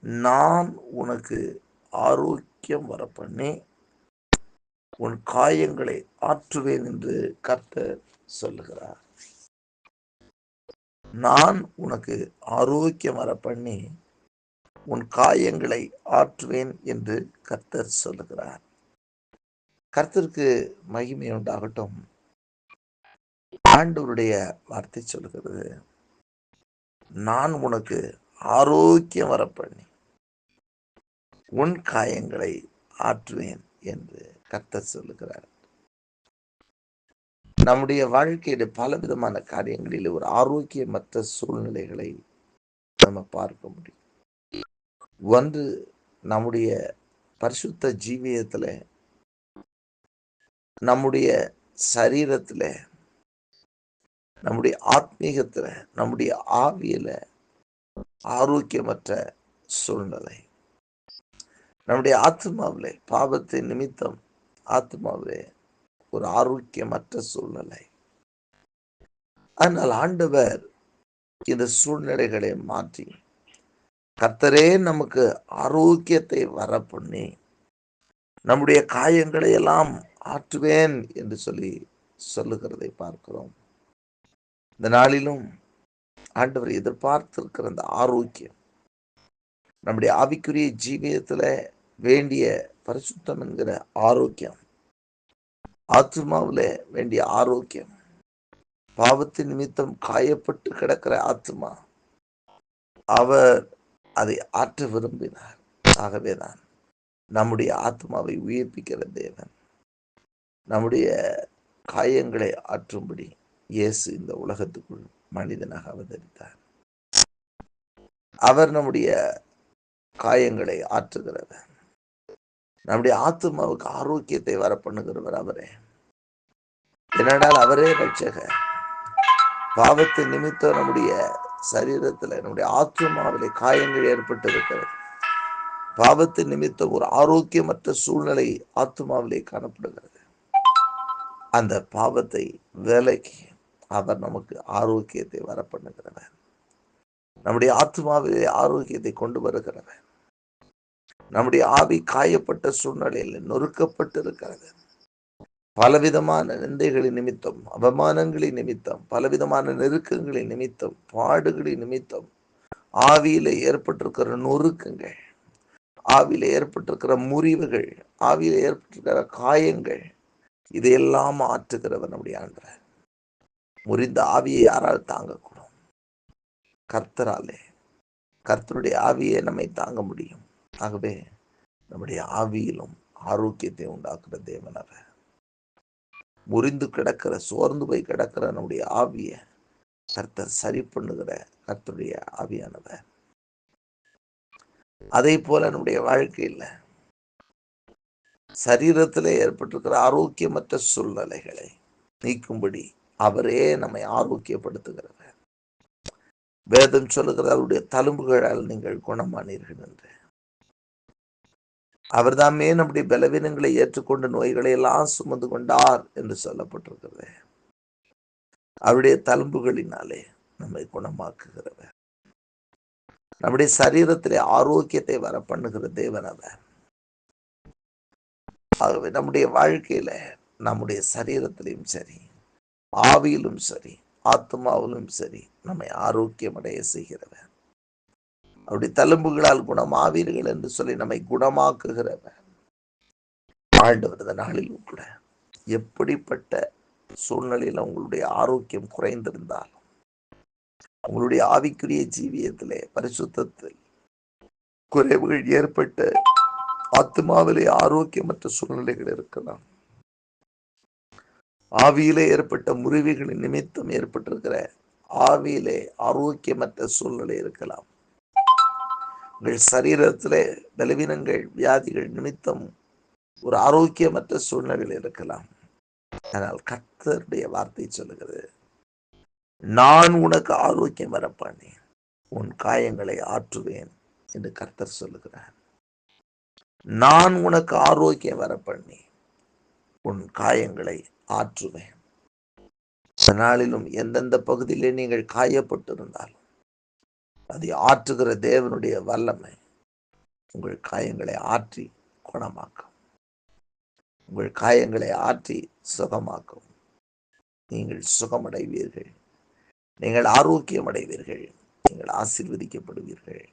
நான் உனக்கு ஆரோக்கியம் வரப்பண்ணி உன் காயங்களை ஆற்றுவேன் என்று கர்த்தர் சொல்லுகிறார். நான் உனக்கு ஆரோக்கியம் வரப்பண்ணி உன் காயங்களை ஆற்றுவேன் என்று கர்த்தர் சொல்லுகிறார். கர்த்தருக்கு மகிமை உண்டாகட்டும். ஆண்டவருடைய வார்த்தை சொல்லுகிறது, நான் உனக்கு ஆரோக்கியம் வரப்பண்ணி உன் காயங்களை ஆற்றுவேன் என்று கர்த்தர் சொல்லுகிறார். நம்முடைய வாழ்க்கையில பல விதமான காரியங்களில் ஒரு ஆரோக்கியமற்ற சூழ்நிலைகளை நம்ம பார்க்க முடியும். ஒன்று, நம்முடைய பரிசுத்த ஜீவியத்துல, நம்முடைய சரீரத்துல, நம்முடைய ஆத்மீகத்துல, நம்முடைய ஆவியில ஆரோக்கியமற்ற சூழ்நிலை. நம்முடைய ஆத்மாவிலே பாவத்தின் நிமித்தம் ஆத்மாவிலே ஒரு ஆரோக்கியமற்ற சூழ்நிலை. ஆனால் ஆண்டவர் இந்த சூழ்நிலைகளை மாற்றி கர்த்தரே நமக்கு ஆரோக்கியத்தை வரப்பண்ணி நம்முடைய காயங்களை எல்லாம் ஆற்றுவேன் என்று சொல்லுகிறதை பார்க்கிறோம். இந்த நாளிலும் ஆண்டவர் எதிர்பார்த்திருக்கிற அந்த ஆரோக்கியம், நம்முடைய ஆவிக்குரிய ஜீவியத்துல வேண்டிய பரிசுத்தம் என்கிற ஆரோக்கியம், ஆத்மாவில வேண்டிய ஆரோக்கியம், பாவத்தின் நிமித்தம் காயப்பட்டு கிடக்கிற ஆத்மா, அவர் அதை ஆற்ற விரும்பினார். ஆகவேதான் நம்முடைய ஆத்மாவை உயிர்ப்பிக்கிற தேவன் நம்முடைய காயங்களை ஆற்றும்படி இயேசு இந்த உலகத்துக்குள் மனிதனாக அவதரித்தார். அவர் நம்முடைய காயங்களை ஆற்றுகிறவர், நம்முடைய ஆத்மாவுக்கு ஆரோக்கியத்தை வர பண்ணுகிறவர் அவரே. ஏனென்றால் அவரே ரட்சகர். பாவத்தின் நிமித்தம் நம்முடைய சரீரத்துல, நம்முடைய ஆத்மாவிலே காயங்கள் ஏற்பட்டு இருக்கிறது. பாவத்தின் நிமித்தம் ஒரு ஆரோக்கியமற்ற சூழ்நிலை ஆத்மாவிலே காணப்படுகிறது. அந்த பாவத்தை விலக்கி அவர் நமக்கு ஆரோக்கியத்தை வர பண்ணுகிறவர், நம்முடைய ஆத்மாவிலே ஆரோக்கியத்தை கொண்டு வருகிறவர். நம்முடைய ஆவி காயப்பட்ட சூழ்நிலையில் நொறுக்கப்பட்டு இருக்கிறது. பலவிதமான நிந்தைகளின் நிமித்தம், அவமானங்களின் நிமித்தம், பலவிதமான நெருக்கங்களின் நிமித்தம், பாடுகளின் நிமித்தம் ஆவியில ஏற்பட்டிருக்கிற நொறுக்கங்கள், ஆவியில ஏற்பட்டிருக்கிற முறிவுகள், ஆவியில ஏற்பட்டிருக்கிற காயங்கள், இதையெல்லாம் ஆற்றுகிறவர் நம்முடைய ஆண்டவர். முறிந்த ஆவியை யாரால் தாங்கக்கூடும்? கர்த்தராலே. கர்த்தருடைய ஆவியை நம்மை தாங்க முடியும். ஆகவே நம்முடைய ஆவியிலும் ஆரோக்கியத்தை உண்டாக்குற தேவன் அவர். முறிந்து கிடக்கிற, சோர்ந்து போய் கிடக்கிற நம்முடைய ஆவியை கர்த்தர் சரி பண்ணுகிற கர்த்தருடைய ஆவியானவர். அதே போல நம்முடைய வாழ்க்கையில் சரீரத்திலே ஏற்பட்டிருக்கிற ஆரோக்கியமற்ற சூழ்நிலைகளை நீக்கும்படி அவரே நம்மை ஆரோக்கியப்படுத்துகிறவர். வேதம் சொல்லுகிற அவருடைய தழும்புகளால் நீங்கள் குணமானீர்கள் என்று. அவர் தாமே நம்முடைய பலவீனங்களை ஏற்றுக்கொண்டு நோய்களை எல்லாம் சுமந்து கொண்டார் என்று சொல்லப்பட்டிருக்கிறது. அவருடைய தழும்புகளினாலே நம்மை குணமாக்குகிறவர், நம்முடைய சரீரத்திலே ஆரோக்கியத்தை வர பண்ணுகிற தேவன் அவர். ஆகவே நம்முடைய வாழ்க்கையில, நம்முடைய சரீரத்திலும் சரி, ஆவியிலும் சரி, ஆத்மாவிலும் சரி, நம்மை ஆரோக்கியமடைய செய்கிறவர். அவருடைய தழும்புகளால் குணமாவீர்கள் என்று சொல்லி நம்மை குணமாக்குகிறவர் ஆண்டவர். இந்த நாளிலும் கூட எப்படிப்பட்ட சூழ்நிலையில் உங்களுடைய ஆரோக்கியம் குறைந்திருந்தாலும், உங்களுடைய ஆவிக்குரிய ஜீவியத்திலே பரிசுத்தத்தில் குறைவுகள் ஏற்பட்டு ஆத்மாவிலே ஆரோக்கியமற்ற சூழ்நிலைகள் இருக்கலாம், ஆவியிலே ஏற்பட்ட முறிவுகளின் நிமித்தம் ஏற்பட்டிருக்கிற ஆவியிலே ஆரோக்கியமற்ற சூழ்நிலை இருக்கலாம், உங்கள் சரீரத்திலே பலவீனங்கள், வியாதிகள் நிமித்தம் ஒரு ஆரோக்கியமற்ற சூழ்நிலையில் இருக்கலாம். ஆனால் கர்த்தருடைய வார்த்தை சொல்லுகிறது, நான் உனக்கு ஆரோக்கியம் வரப்பண்ணி உன் காயங்களை ஆற்றுவேன் என்று கர்த்தர் சொல்லுகிறார். நான் உனக்கு ஆரோக்கியம் வரப்பண்ணி உன் காயங்களை ஆற்றுவேன். நாளிலும் எந்தெந்த பகுதியிலே நீங்கள் காயப்பட்டிருந்தாலும் அதை ஆற்றுகிற தேவனுடைய வல்லமை உங்கள் காயங்களை ஆற்றி குணமாக்கும். உங்கள் காயங்களை ஆற்றி சுகமாக்கும். நீங்கள் சுகமடைவீர்கள். நீங்கள் ஆரோக்கியம் அடைவீர்கள். நீங்கள் ஆசீர்வதிக்கப்படுவீர்கள்.